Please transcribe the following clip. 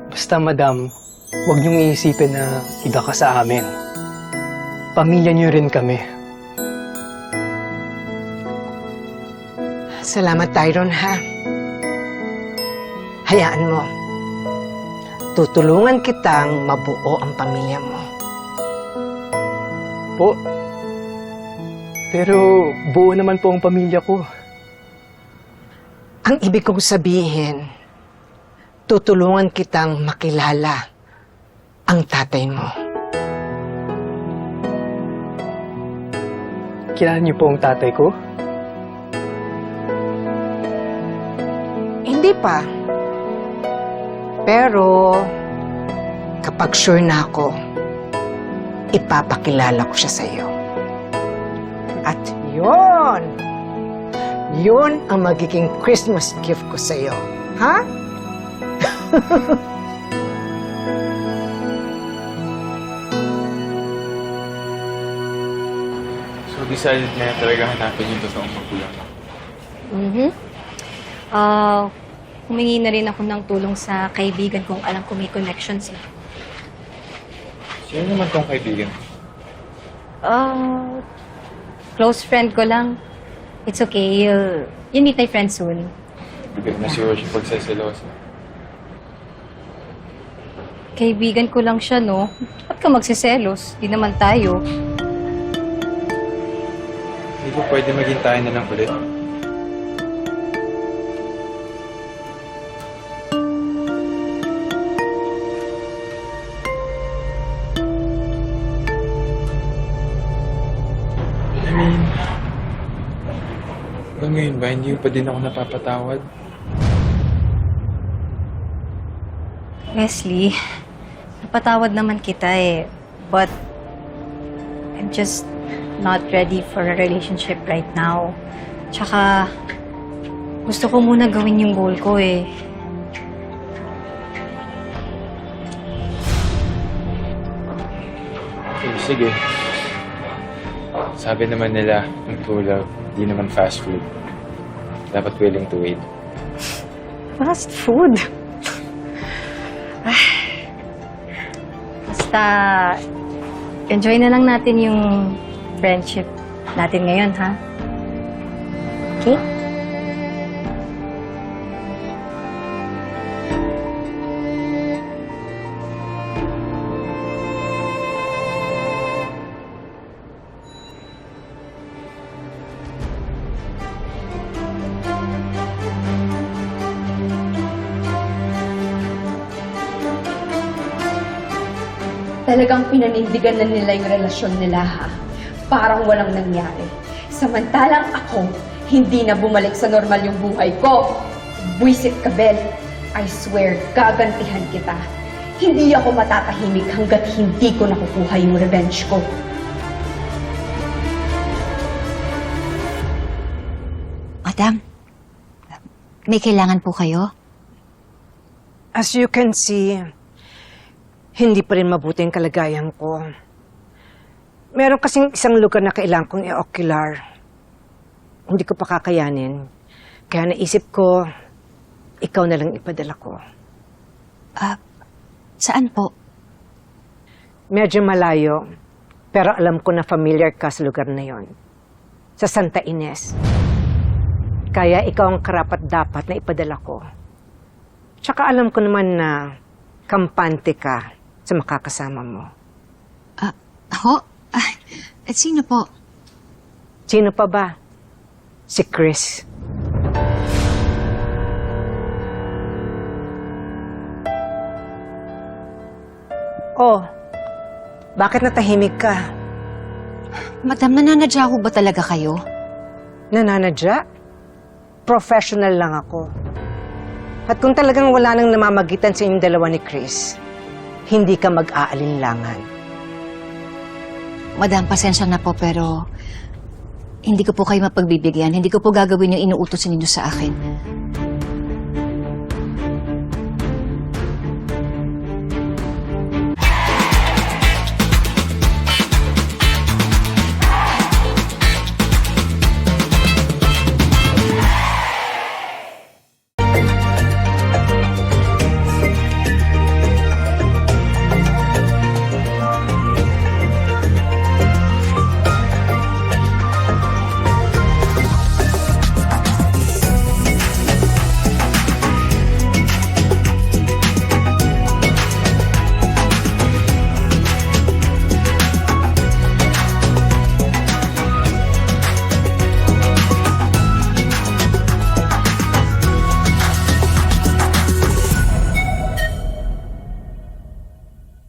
Basta, madam, huwag niyong iisipin na iba ka sa amin. Pamilya niyo rin kami. Salamat, Tyron, ha? Hayaan mo. Tutulungan kitang mabuo ang pamilya mo. Po. Pero buo naman po ang pamilya ko. Ang ibig kong sabihin, tutulungan kitang makilala ang tatay mo. Kilala niyo po ang tatay ko? Hindi pa. Pero, kapag sure na ako, ipapakilala ko siya sa iyo. At yun ang magiging Christmas gift ko sa iyo. Ha? So, decided na talaga hanapin yung totoong magulang mo. Humingi na rin ako ng tulong sa kaibigan kung alam ko may connections eh. Sino naman tong kaibigan? Close friend ko lang. It's okay. You'll meet my friend soon. Bigay na siguro siya pagsaselosa. Kaibigan ko lang siya, no? Ba't ka magsiselos? Di naman tayo. Hindi ba pwede maging tayo na lang ulit? Hanggang ngayon ba, hindi pa din ako napapatawad? Leslie, napatawad naman kita eh. But, I'm just not ready for a relationship right now. Tsaka, gusto ko muna gawin yung goal ko eh. Okay, sige. Sabi naman nila, ang true love, di naman fast food. Dapat willing to wait. Fast food? Basta, enjoy na lang natin yung friendship natin ngayon, ha? Okay? Talagang pinanindigan na nila yung relasyon nila, ha? Parang walang nangyari. Samantalang ako, hindi na bumalik sa normal yung buhay ko. Buisit ka, Bel. I swear, gagantihan kita. Hindi ako matatahimik hanggat hindi ko nakukuha yung revenge ko. Madam, may kailangan po kayo? As you can see, hindi pa rin mabuti ang kalagayan ko. Meron kasing isang lugar na kailangan kong i-ocular. Hindi ko pa kakayanin. Kaya naisip ko, ikaw na lang ipadala ko. Saan po? Medyo malayo, pero alam ko na familiar ka sa lugar na yon. Sa Santa Ines. Kaya ikaw ang karapat-dapat na ipadala ko. Tsaka alam ko naman na kampante ka sa makakasama mo. At sino po? Sino pa ba? Si Chris. Oh, bakit natahimik ka? Madam, nananadya ho ba talaga kayo? Nananadya? Professional lang ako. At kung talagang wala nang namamagitan sa inyong dalawa ni Chris, hindi ka mag-aalinlangan. Madam, pasensya na po pero hindi ko po kayo mapagbibigyan. Hindi ko po gagawin yung inuutos ninyo sa akin.